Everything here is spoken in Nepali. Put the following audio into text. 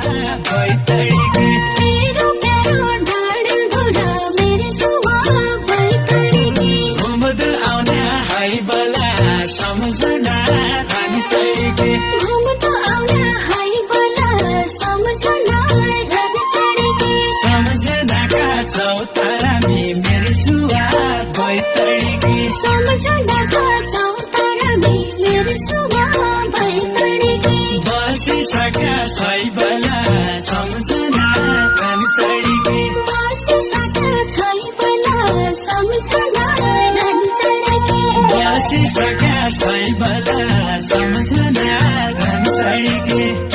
बैतडीकी मेरो प्यारो डाँडेलधुरा मेरी सुवा बैतडीकी घुमदो आउने हाइबला सम्झना रानी चढीकी घुमदो आउने हाइबला सम्झना रानी चढीकी सम्झनाका चौतारामी मेरी सुवा बैतडीकी सम्झनाका चौतारामी मेरी सुवा बैतडीकी बसिसक्या छैबला सम्झना रानी चढीकी बसिसक्या छैबला सम्झना रानी चढीकी बसिसक्या छैबला सम्झना रानी चढीकी